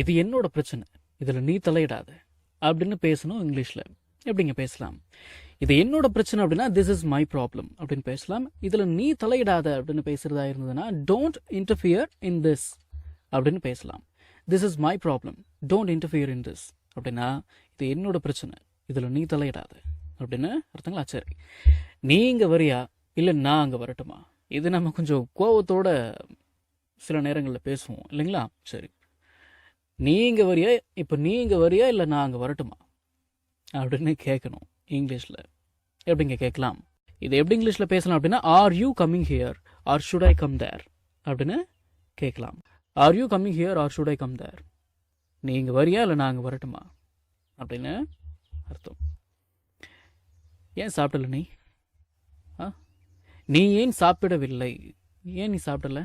இது என்னோட பிரச்சனை, இதில் நீ தலையிடாத அப்படின்னு பேசணும் இங்கிலீஷில். எப்படிங்க பேசலாம்? இது என்னோட பிரச்சனை அப்படின்னா திஸ் இஸ் மை ப்ராப்ளம் அப்படின்னு பேசலாம். இதில் நீ தலையிடாத அப்படின்னு பேசுகிறதா இருந்ததுன்னா டோன்ட் இன்டர்ஃபியர் இன் திஸ் அப்படின்னு பேசலாம். This is my problem, don't interfere in this அப்படின்னா இது என்னோட பிரச்சனை, இதில் நீ தலையிடாத அப்படின்னு அர்த்தங்களா? சரி, நீ இங்கே வரியா இல்லை நான் அங்கே வரட்டுமா? இது நம்ம கொஞ்சம் கோவத்தோட சில நேரங்களில் பேசுவோம் இல்லைங்களா? சரி, நீ இங்கே வரியா, இப்போ நீ இங்கே வரியா இல்லை நான் அங்கே வரட்டுமா அப்படின்னு கேட்கணும் இங்கிலீஷில். எப்படிங்க கேட்கலாம்? இது எப்படி இங்கிலீஷில் பேசலாம் அப்படின்னா are you coming here or should I come there அப்படின்னு கேட்கலாம். Are you coming here or should I come there, நீ இங்கே வரியா இல்லை நான் அங்கே வரட்டுமா அப்படின்னு அர்த்தம். ஏன் சாப்பிடல நீ? நீ ஏன் சாப்பிடவில்லை, ஏன் நீ சாப்பிடல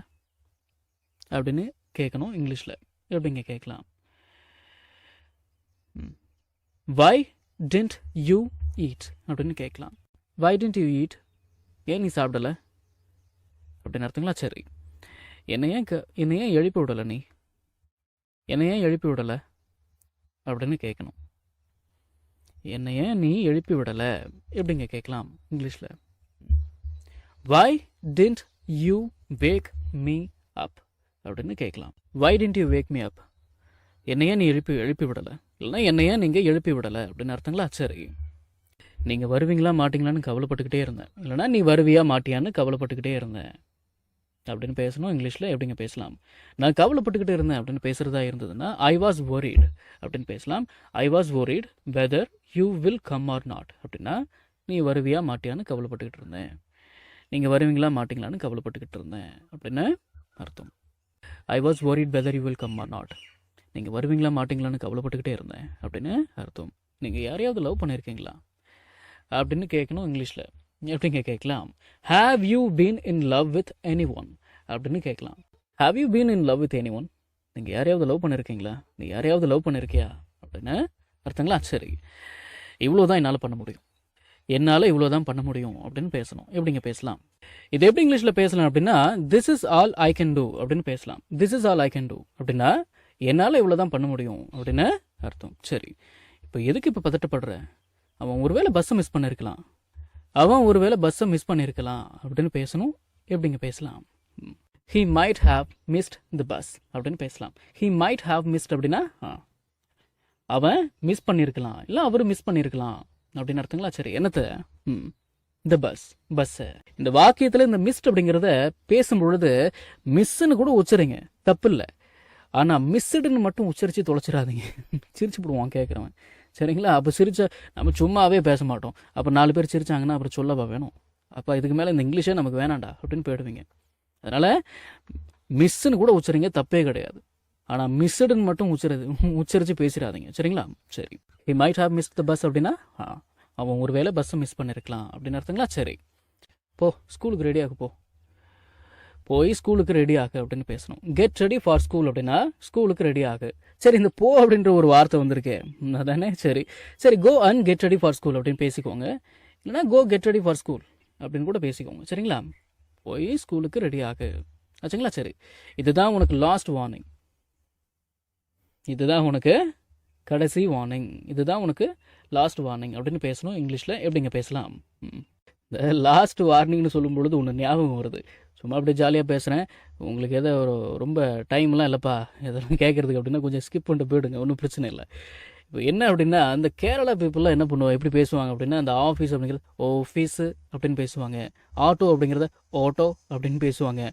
அப்படின்னு கேட்கணும் இங்கிலீஷில். எப்படிங்க கேட்கலாம்? வை டிண்ட் யூ ஈட் அப்படின்னு கேட்கலாம். வை டிண்ட் யூ ஈட், ஏன் நீ சாப்பிடல அப்படின்னு அர்த்தங்களா? சரி, என்னை ஏன் எழுப்பி விடலை, என்னை ஏன் எழுப்பி விடலை அப்படின்னு கேட்கணும். என்னை ஏன் நீ எழுப்பி விடலை எப்படிங்க கேட்கலாம் இங்கிலீஷில்? Why didn't you wake me up அப்படின்னு கேட்கலாம். Why didn't you wake me up, என்னையே நீ எழுப்பி விடலை, இல்லைன்னா என்னையே நீங்கள் எழுப்பி விடலை அப்படின்னு அர்த்தங்களா? சரி, நீங்கள் வருவீங்களா மாட்டிங்களான்னு கவலைப்பட்டுக்கிட்டே இருந்தேன், இல்லைனா நீ வருவியா மாட்டியான்னு கவலைப்பட்டுக்கிட்டே இருந்தேன் அப்படின்னு பேசணும் இங்கிலீஷில். எப்படிங்க பேசலாம்? நான் கவலைப்பட்டுக்கிட்டே இருந்தேன் அப்படின்னு பேசுகிறதா இருந்ததுன்னா ஐ வாஸ் worried அப்படின்னு பேசலாம். I was worried whether you will come or not அப்படின்னா நீ வருவியா மாட்டியான்னு கவலைப்பட்டுக்கிட்டு இருந்தேன், நீங்கள் வருவீங்களா மாட்டிங்களான்னு கவலைப்பட்டுக்கிட்டு இருந்தேன் அப்படின்னு அர்த்தம். I was worried whether you will come or not, நீங்கள் வருவீங்களா மாட்டிங்களான்னு கவலைப்பட்டுக்கிட்டே இருந்தேன் அப்படின்னு அர்த்தம். நீங்கள் யாரையாவது லவ் பண்ணியிருக்கீங்களா அப்படின்னு கேட்கணும் இங்கிலீஷில். எப்படிங்க கேட்கலாம்? Have you been in love with any one அப்படின்னு கேட்கலாம். Have you been in love with any one, நீங்கள் யாரையாவது லவ் பண்ணியிருக்கீங்களா, நீ யாரையாவது லவ் பண்ணியிருக்கியா அப்படின்னு அர்த்தங்களா? சரி, இவ்வளோ தான் என்னால் பண்ண முடியும், என்னால் இவ்வளோ தான் பண்ண முடியும் அப்படின்னு பேசணும். எப்படிங்க பேசலாம்? இது எப்படி இங்கிலீஷில் பேசலாம் அப்படின்னா this is all I can do அப்படின்னு பேசலாம். This is all I can do அப்படின்னா என்னால் இவ்வளோ தான் பண்ண முடியும் அப்படின்னு அர்த்தம். சரி, இப்போ எதுக்கு இப்போ பதட்டப்படுற? அவன் ஒருவேளை பஸ்ஸை மிஸ் பண்ணியிருக்கலாம், அப்படின்னு பேசணும். எப்படிங்க பேசலாம்? he might have missed the bus அப்படின்னு பேசலாம். he might have missed அப்படின்னா அவன் மிஸ் பண்ணியிருக்கலாம், இல்லை அவர் மிஸ் பண்ணியிருக்கலாம் அப்படின்னு அர்த்தங்களா? சரி, என்னத்தை? இந்த பஸ்ஸை. இந்த வாக்கியத்தில் இந்த மிஸ்ட் அப்படிங்கிறத பேசும்பொழுது மிஸ்ன்னு கூட உச்சரிங்க, தப்பு இல்லை. ஆனால் மிஸ்டுன்னு மட்டும் உச்சரித்து தொலைச்சிடாதீங்க, சிரிச்சு போடுவான் கேட்குறவன். சரிங்களா? அப்போ சிரிச்சா நம்ம சும்மாவே பேச மாட்டோம். அப்போ 4 பேர் சிரிச்சாங்கன்னா அப்புறம் சொல்லவா வேணும்? அப்போ இதுக்கு மேலே இந்த இங்கிலீஷே நமக்கு வேணாண்டா அப்படின்னு போயிடுவீங்க. அதனால் மிஸ்ஸுன்னு கூட உச்சரிங்க, தப்பே கிடையாது. ஆனால் மிஸ்டுன்னு மட்டும் உச்சரித்து பேசிடாதீங்க. சரிங்களா? சரி, he might have missed the bus அப்படின்னா அவன் ஒரு வேளை பஸ்ஸை மிஸ் பண்ணியிருக்கலாம் அப்படின்னு அர்த்தங்களா? சரி, போ ஸ்கூலுக்கு ரெடியாக போய் ஸ்கூலுக்கு ரெடி ஆகு அப்படின்னு பேசணும். கெட் ரெடி ஃபார் ஸ்கூல் அப்படின்னா ஸ்கூலுக்கு ரெடி ஆகு. சரி, இந்த போ அப்படின்ற ஒரு வார்த்தை வந்திருக்கே அதானே? சரி go and get ready for school அப்படின்னு பேசிக்கோங்க, இல்லைனா go get ready for school அப்படின்னு கூட பேசிக்கோங்க. சரிங்களா? போய் ஸ்கூலுக்கு ரெடி ஆகு ஆச்சுங்களா? சரி, இதுதான் உனக்கு லாஸ்ட் வார்னிங், இதுதான் உனக்கு கடைசி வார்னிங், இதுதான் உனக்கு லாஸ்ட் வார்னிங் அப்படின்னு பேசணும் இங்கிலீஷில். எப்படிங்க பேசலாம்? இந்த லாஸ்ட் வார்னிங்னு சொல்லும் பொழுது ஒன்று ஞாபகம் வருது. சும்மா அப்படியே ஜாலியாக பேசுகிறேன், உங்களுக்கு எதோ ரொம்ப டைம்லாம் இல்லைப்பா எதெல்லாம் கேட்குறதுக்கு அப்படின்னா கொஞ்சம் ஸ்கிப் பண்ணிட்டு போயிடுங்க, ஒன்றும் பிரச்சனை இல்லை. இப்போ என்ன அப்படின்னா அந்த கேரளா பீப்புளெலாம் என்ன பண்ணுவாங்க, எப்படி பேசுவாங்க அப்படின்னா அந்த ஆஃபீஸ் அப்படிங்கிறது ஆஃபீஸு அப்படின்னு பேசுவாங்க, ஆட்டோ அப்படிங்கிறத ஆட்டோ அப்படின்னு பேசுவாங்க,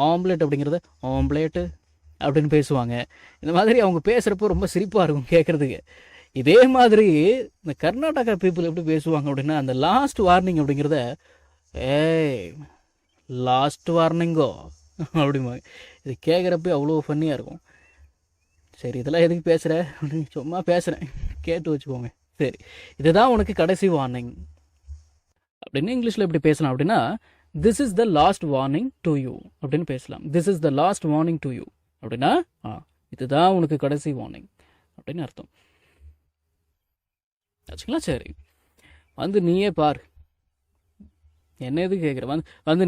ஆம்லேட் அப்படிங்கிறத ஆம்லேட்டு அப்படின்னு பேசுவாங்க. இந்த மாதிரி அவங்க பேசுகிறப்போ ரொம்ப சிரிப்பாக இருக்கும் கேட்குறதுக்கு. இதே மாதிரி இந்த கர்நாடகா பீப்புள் எப்படி பேசுவாங்க அப்படின்னா அந்த லாஸ்ட் வார்னிங் அப்படிங்கிறத ஏய் லாஸ்ட் வார்னிங்கோ அப்படிம்பாங்க. இது கேட்குறப்ப அவ்வளோ ஃபன்னியாக இருக்கும். சரி, இதெல்லாம் எதுக்கு பேசுகிற அப்படின்னு சும்மா பேசுகிறேன், கேட்டு வச்சுக்கோங்க. சரி, இதுதான் உனக்கு கடைசி வார்னிங் அப்படின்னு இங்கிலீஷில் எப்படி பேசலாம் அப்படின்னா this is the last warning to you அப்படின்னு பேசலாம். This is the last warning to you அப்படின்னா இதுதான் உனக்கு கடைசி வார்னிங் அப்படின்னு அர்த்தம் ஆச்சுங்களா? சரி, வந்து நீயே பார், என்ன எது கேட்குற, வந்து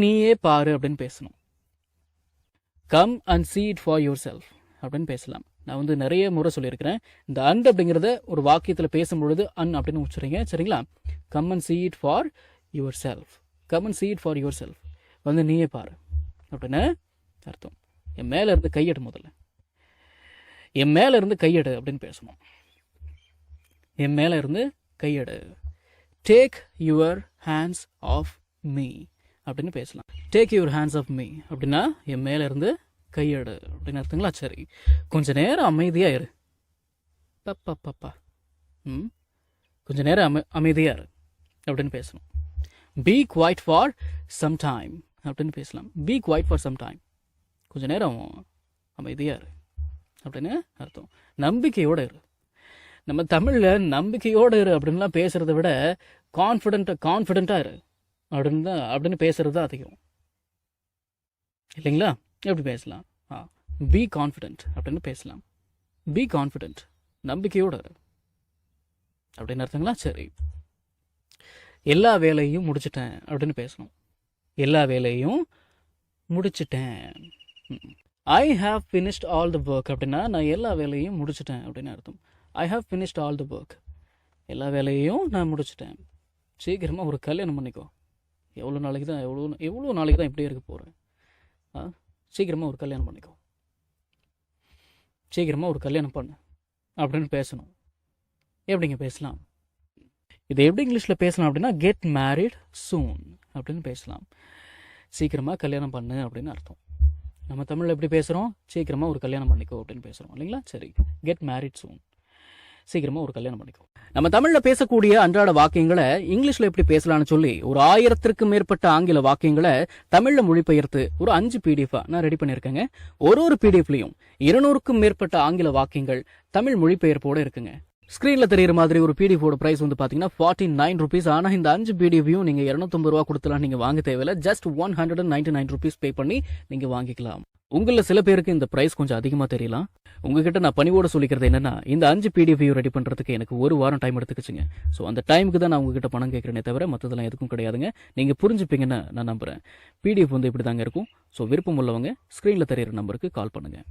நீயே பாரு அப்படின்னு பேசணும். Come and see it for your self அப்படின்னு பேசலாம். நான் வந்து நிறைய முறை சொல்லியிருக்கிறேன். இந்த அண்ட் அப்படிங்கிறத ஒரு வாக்கியத்தில் பேசும்பொழுது அன் அப்படின்னு உச்சரிங்க, சரிங்களா? Come and see it for your self, come and see it for your self, வந்து நீயே பாரு அப்படின்னு அர்த்தம். என் மேலே இருந்து கையெடு, முதல்ல என் மேலே இருந்து கையெடு அப்படின்னு பேசணும். என் மேலே இருந்து கையெடு. Take your hands off me அப்படின்னு பேசலாம். Take your hands off me அப்படின்னா என் மேலே இருந்து கையெடு அப்படின்னு அர்த்தங்களா? சரி, கொஞ்ச நேரம் அமைதியாக இரு. பப்பா பப்பா கொஞ்ச நேரம் அமைதியாக இரு அப்படின்னு பேசணும். Be quiet for some time அப்படின்னு பேசலாம். Be quiet for some time, கொஞ்ச நேரம் அமைதியாக இரு அப்படின்னு அர்த்தம். நம்பிக்கையோடு இரு. நம்ம தமிழில் நம்பிக்கையோடு இரு அப்படின்லாம் பேசுகிறத விட கான்ஃபிடென்ட்டாக இரு அப்படின்னு பேசுகிறது தான் அதிகம், இல்லைங்களா? எப்படி பேசலாம்? பி கான்ஃபிடென்ட் அப்படின்னு பேசலாம். பி கான்ஃபிடென்ட், நம்பிக்கையோடு இரு அப்படின்னு அர்த்தங்களா? சரி, எல்லா வேலையும் முடிச்சிட்டேன் அப்படின்னு பேசணும். எல்லா வேலையும் முடிச்சிட்டேன். I have finished all the work அப்படின்னா நான் எல்லா வேலையும் முடிச்சிட்டேன் அப்படின்னு அர்த்தம். I have finished all the work, எல்லா வேலையும் நான் முடிச்சிட்டேன். சீக்கிரமாக ஒரு கல்யாணம் பண்ணிக்கோ. எவ்வளோ நாளைக்கு தான் இப்படியே இருக்க போகிறேன்? சீக்கிரமாக ஒரு கல்யாணம் பண்ணிக்கோ, சீக்கிரமாக ஒரு கல்யாணம் பண்ணு அப்படின்னு பேசணும். எப்படிங்க பேசலாம்? இது எப்படி இங்கிலீஷில் பேசலாம் அப்படின்னா கெட் மேரிட் சூன் அப்படின்னு பேசலாம். சீக்கிரமாக கல்யாணம் பண்ணு அப்படின்னு அர்த்தம். நம்ம தமிழில் எப்படி பேசுகிறோம்? சீக்கிரமாக ஒரு கல்யாணம் பண்ணிக்கோ அப்படின்னு பேசுகிறோம், இல்லைங்களா? சரி, கெட் மேரிட் சூன், சீக்கிரமாக ஒரு கல்யாணம் பண்ணிக்கோ. நம்ம தமிழில் பேசக்கூடிய அன்றாட வாக்கியங்களை இங்கிலீஷில் எப்படி பேசலாம்னு சொல்லி ஒரு 1000க்கும் மேற்பட்ட ஆங்கில வாக்கியங்களை தமிழில் மொழிபெயர்த்து ஒரு 5 PDF நான் ரெடி பண்ணியிருக்கேங்க. ஒரு PDFலையும் 200க்கும் மேற்பட்ட ஆங்கில வாக்கியங்கள் தமிழ் மொழிபெயர்ப்போடு இருக்குங்க. ஸ்க்ரீனில் தெரிகிற மாதிரி ஒரு பிடிஎஃபோட ப்ரைஸ் வந்து பார்த்தீங்கன்னா 49 rupees. ஆனால் இந்த 5 PDFையும் நீங்கள் 250 ரூபா கொடுத்துலாம் நீங்கள் வாங்க தேவையில்லை. ஜஸ்ட் 199 rupees பே பண்ணி நீங்கள் வாங்கிக்கலாம். உங்களில் சில பேருக்கு இந்த ப்ரைஸ் கொஞ்சம் அதிகமாக தெரியலாம். உங்ககிட்ட நான் பணிவோடு சொல்லிக்கிறது என்னன்னா, இந்த 5 PDFையும் ரெடி பண்ணுறதுக்கு எனக்கு 1 வாரம் டைம் எடுத்துக்கிச்சுங்க. ஸோ அந்த டைமுக்கு தான் நான் உங்ககிட்ட பணம் கேட்குறேனே தவிர மற்றதெல்லாம் எதுக்கும் கிடையாதுங்க. நீங்கள் புரிஞ்சுப்பீங்கன்னு நான் நம்புகிறேன். PDF வந்து இப்படி தாங்க இருக்கும். ஸோ விருப்பம் உள்ளவங்க ஸ்க்ரீனில் தெரியிற நம்பருக்கு கால் பண்ணுங்கள்.